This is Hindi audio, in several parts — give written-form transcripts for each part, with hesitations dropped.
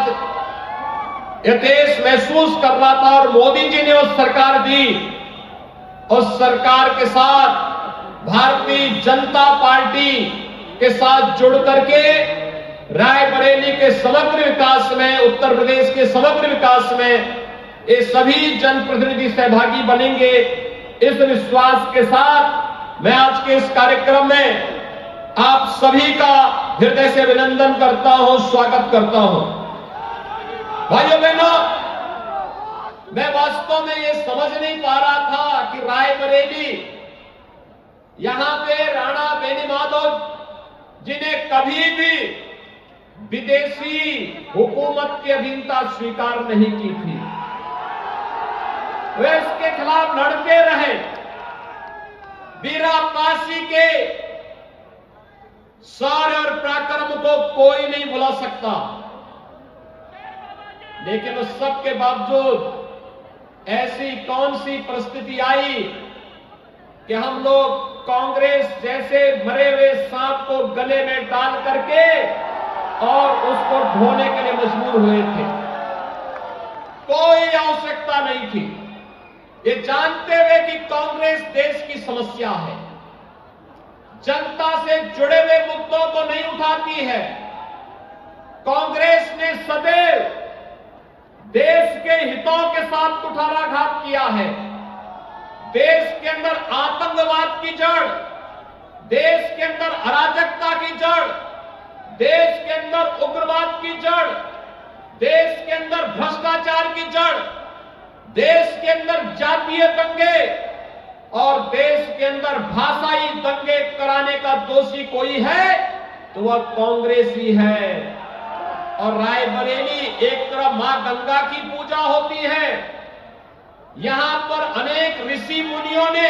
आज ये देश महसूस कर रहा था और मोदी जी ने उस सरकार दी, उस सरकार के साथ भारतीय जनता पार्टी के साथ जुड़ करके रायबरेली के समग्र विकास में, उत्तर प्रदेश के समग्र विकास में ये सभी जनप्रतिनिधि सहभागी बनेंगे। इस विश्वास के साथ मैं आज के इस कार्यक्रम में आप सभी का हृदय से अभिनंदन करता हूं, स्वागत करता हूं। भाइयों बहनों, मैं वास्तव में ये समझ नहीं पा रहा था कि रायबरेली, यहां पे राणा बेनीमाधव जी ने कभी भी विदेशी हुकूमत की अधीनता स्वीकार नहीं की थी। वे इसके खिलाफ लड़ते रहे। वीरापासी के शौर्य और पराक्रम को कोई नहीं भुला सकता, लेकिन उस सब के बावजूद ऐसी कौन सी परिस्थिति आई कि हम लोग कांग्रेस जैसे मरे हुए सांप को गले में डाल करके और उसको ढोने के लिए मजबूर हुए थे। कोई आवश्यकता नहीं थी, ये जानते हुए कि कांग्रेस देश की समस्या है, जनता से जुड़े हुए मुद्दों को नहीं उठाती है। कांग्रेस ने सदैव देश के हितों के साथ कुठाराघात किया है। देश के अंदर आतंकवाद की जड़, देश के अंदर अराजकता की जड़, देश के अंदर उग्रवाद की जड़, देश के अंदर भ्रष्टाचार की जड़, देश के अंदर जातीय दंगे और देश के अंदर भाषाई दंगे कराने का दोषी कोई है तो वह कांग्रेस ही है। और रायबरेली एक तरफ मां गंगा की पूजा होती है, यहां पर अनेक ऋषि मुनियों ने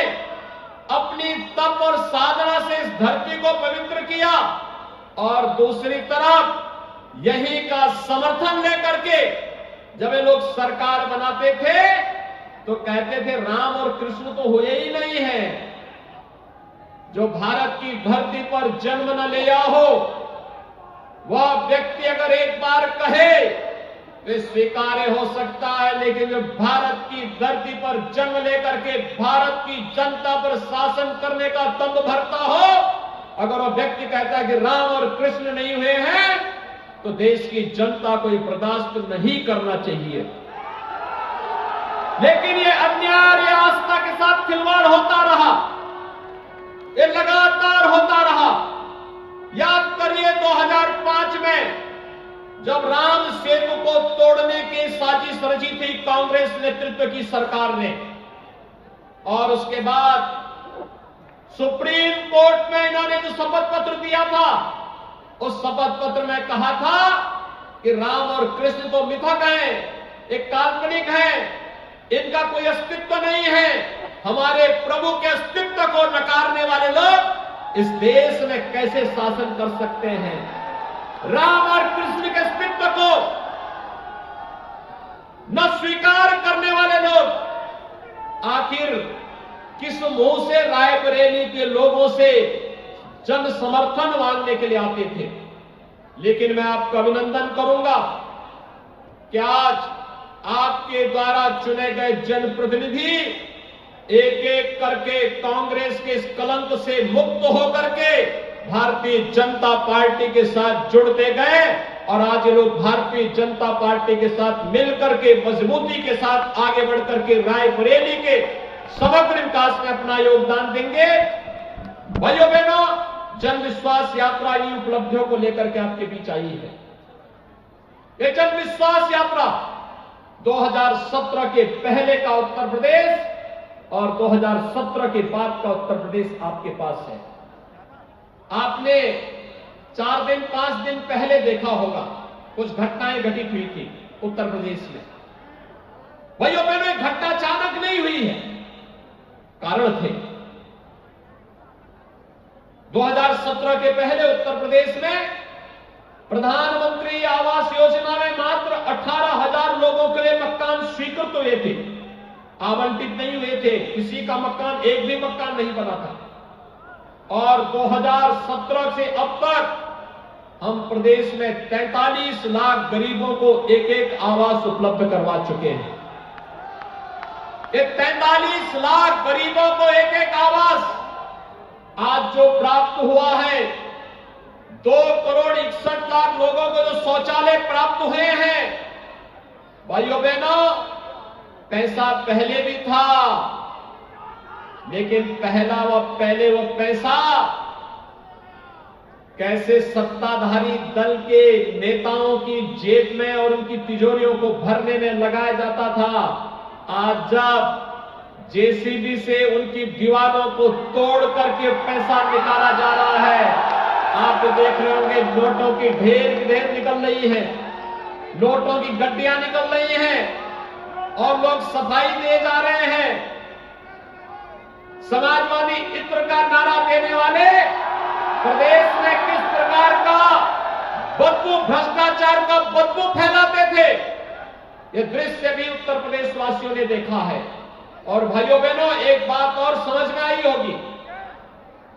अपनी तप और साधना से इस धरती को पवित्र किया, और दूसरी तरफ यही का समर्थन लेकर के जब ये लोग सरकार बनाते थे तो कहते थे राम और कृष्ण तो हुए ही नहीं है। जो भारत की धरती पर जन्म न लिया हो वह व्यक्ति अगर एक बार कहे तो स्वीकार्य हो सकता है, लेकिन जो भारत की धरती पर जन्म लेकर के भारत की जनता पर शासन करने का दम भरता हो, अगर वो व्यक्ति कहता है कि राम और कृष्ण नहीं हुए हैं तो देश की जनता को बर्दाश्त नहीं करना चाहिए। लेकिन ये अन्याय, ये आस्था के साथ खिलवाड़ होता रहा, ये लगातार होता रहा। याद करिए 2005 में जब राम सेतु को तोड़ने की साजिश रची थी कांग्रेस नेतृत्व की सरकार ने, और उसके बाद सुप्रीम कोर्ट में इन्होंने जो शपथ पत्र दिया था, उस शपथ पत्र में कहा था कि राम और कृष्ण तो मिथक हैं, एक काल्पनिक है, इनका कोई अस्तित्व नहीं है। हमारे प्रभु के अस्तित्व को नकारने वाले लोग इस देश में कैसे शासन कर सकते हैं? राम और कृष्ण के अस्तित्व को न स्वीकार करने वाले लोग आखिर किस मुंह से रायबरेली के लोगों से जन समर्थन मांगने के लिए आते थे? लेकिन मैं आपका अभिनंदन करूंगा कि आज आपके द्वारा चुने गए जनप्रतिनिधि एक एक करके कांग्रेस के इस कलंक से मुक्त होकर के भारतीय जनता पार्टी के साथ जुड़ते गए, और आज ये लोग भारतीय जनता पार्टी के साथ मिलकर के मजबूती के साथ आगे बढ़कर के रायबरेली के समग्र विकास में अपना योगदान देंगे। भाइयों बहनों, जन विश्वास यात्रा इन उपलब्धियों को लेकर के आपके बीच आई है। ये जन विश्वास यात्रा 2017 के पहले का उत्तर प्रदेश और 2017 के बाद का उत्तर प्रदेश आपके पास है। आपने 4 दिन 5 दिन पहले देखा होगा कुछ घटनाएं घटित हुई थी उत्तर प्रदेश में। भाइयों बहनों, घटना अचानक नहीं हुई है, कारण थे। 2017 के पहले उत्तर प्रदेश में प्रधानमंत्री आवास योजना में मात्र 18,000 लोगों के लिए मकान स्वीकृत हुए थे, आवंटित नहीं हुए थे। किसी का मकान, एक भी मकान नहीं बना था। और 2017 से अब तक हम प्रदेश में 43 लाख गरीबों को एक एक आवास उपलब्ध करवा चुके हैं। ये 43 लाख गरीबों को एक एक आवास आज जो प्राप्त हुआ है, 2,61,00,000 लोगों को जो शौचालय प्राप्त हुए हैं, भाइयों बहनों, पैसा पहले भी था, लेकिन पहले वो पैसा कैसे सत्ताधारी दल के नेताओं की जेब में और उनकी तिजोरियों को भरने में लगाया जाता था। आज जब जेसीबी से उनकी दीवारों को तोड़ करके पैसा निकाला जा रहा है, आप देख रहे होंगे नोटों की ढेर निकल रही है, नोटों की गड्डियां निकल रही हैं और लोग सफाई दे जा रहे हैं। समाजवादी इत्र का नारा देने वाले प्रदेश में किस प्रकार का बदबू, भ्रष्टाचार का बदबू फैलाते थे, ये दृश्य भी उत्तर प्रदेश वासियों ने देखा है। और भाइयों बहनों, एक बात और समझ में आई होगी,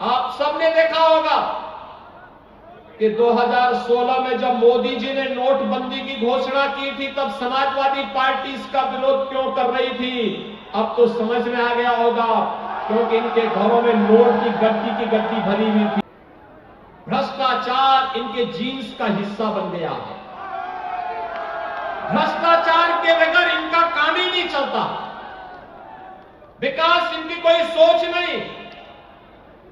आप सबने देखा होगा कि 2016 में जब मोदी जी ने नोटबंदी की घोषणा की थी, तब समाजवादी पार्टी इसका विरोध क्यों कर रही थी। अब तो समझ में आ गया होगा, क्योंकि इनके घरों में नोट की गड्डी भरी हुई थी। भ्रष्टाचार इनके जीन्स का हिस्सा बन गया है। भ्रष्टाचार के बगैर इनका काम ही नहीं चलता। विकास इनकी कोई सोच नहीं।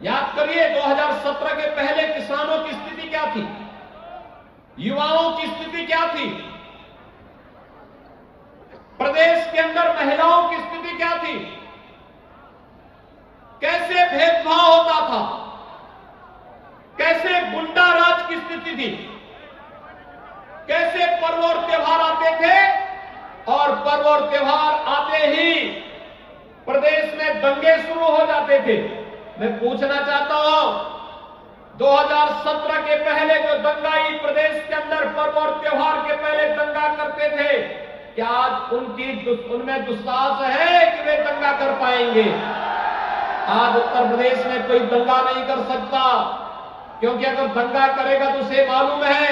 याद करिए 2017 के पहले किसानों की स्थिति क्या थी, युवाओं की स्थिति क्या थी, प्रदेश के अंदर महिलाओं की स्थिति क्या थी, कैसे भेदभाव होता था, कैसे गुंडा राज की स्थिति थी, कैसे पर्व और त्योहार आते थे और पर्व और त्योहार आते ही प्रदेश में दंगे शुरू हो जाते थे। मैं पूछना चाहता हूं, 2017 के पहले जो दंगाई प्रदेश के अंदर पर्व और त्योहार के पहले दंगा करते थे, क्या आज उनमें दुस्साहस है कि वे दंगा कर पाएंगे? आज उत्तर प्रदेश में कोई दंगा नहीं कर सकता, क्योंकि अगर दंगा करेगा तो उसे मालूम है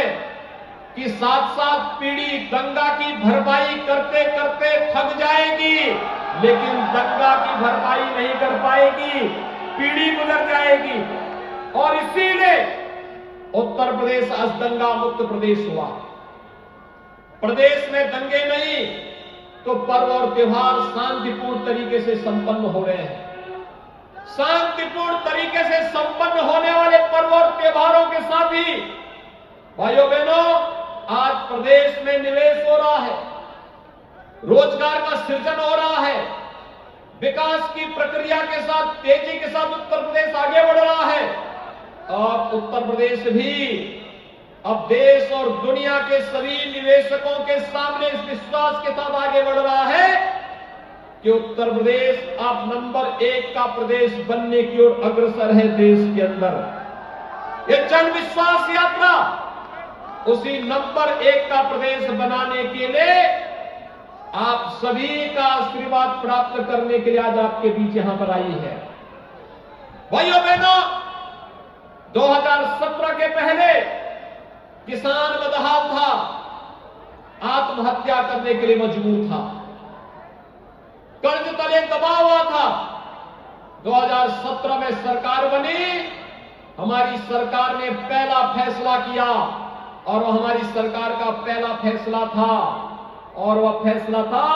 कि 7-7 पीढ़ी दंगा की भरपाई करते करते थक जाएगी, लेकिन दंगा की भरपाई नहीं कर पाएगी, पीढ़ी गुजर जाएगी। और इसीलिए उत्तर प्रदेश आज दंगा मुक्त प्रदेश हुआ। प्रदेश में दंगे नहीं तो पर्व और त्योहार शांतिपूर्ण तरीके से संपन्न हो रहे हैं। शांतिपूर्ण तरीके से संपन्न होने वाले पर्व और त्योहारों के साथ ही भाइयों बहनों, आज प्रदेश में निवेश हो रहा है, रोजगार का सृजन हो रहा है, विकास की प्रक्रिया के साथ तेजी के साथ उत्तर प्रदेश आगे बढ़ रहा है। और उत्तर प्रदेश भी अब देश और दुनिया के सभी निवेशकों के सामने इस विश्वास के साथ आगे बढ़ रहा है कि उत्तर प्रदेश अब नंबर 1 का प्रदेश बनने की ओर अग्रसर है देश के अंदर। ये जन विश्वास यात्रा उसी नंबर 1 का प्रदेश बनाने के लिए आप सभी का आशीर्वाद प्राप्त करने के लिए आज आपके बीच यहां पर आई है। भाइयों बहनों, 2017 के पहले किसान बदहाल था, आत्महत्या करने के लिए मजबूर था, कर्ज तले दबा हुआ था। 2017 में सरकार बनी, हमारी सरकार ने पहला फैसला किया और वह हमारी सरकार का पहला फैसला था, और वह फैसला था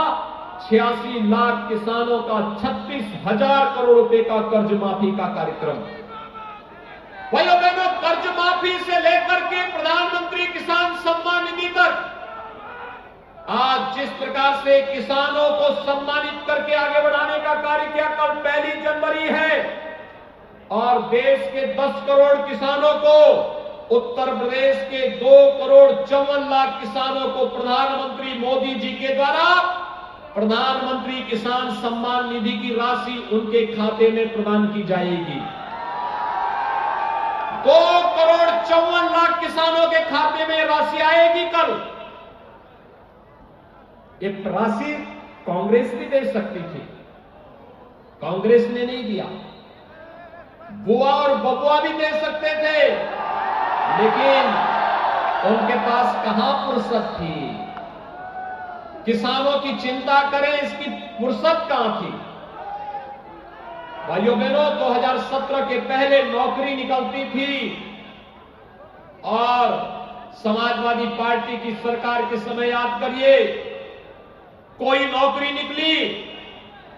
86 लाख किसानों का 36,000 करोड़ रुपए का कर्ज माफी का कार्यक्रम। भाइयों बहनों, कर्ज माफी से लेकर के प्रधानमंत्री किसान सम्मान निधि तक आज जिस प्रकार से किसानों को सम्मानित करके आगे बढ़ाने का कार्य किया, कल 1 जनवरी है और देश के 10 करोड़ किसानों को, उत्तर प्रदेश के 2,54,00,000 किसानों को प्रधानमंत्री मोदी जी के द्वारा प्रधानमंत्री किसान सम्मान निधि की राशि उनके खाते में प्रदान की जाएगी। 2,54,00,000 किसानों के खाते में राशि आएगी कल। ये राशि कांग्रेस भी दे सकती थी, कांग्रेस ने नहीं दिया। बुआ और बबुआ भी दे सकते थे, लेकिन उनके पास कहां फुर्सत थी? किसानों की चिंता करें, इसकी फुर्सत कहां थी? भाइयों बहनों, 2017 के पहले नौकरी निकलती थी और समाजवादी पार्टी की सरकार के समय याद करिए, कोई नौकरी निकली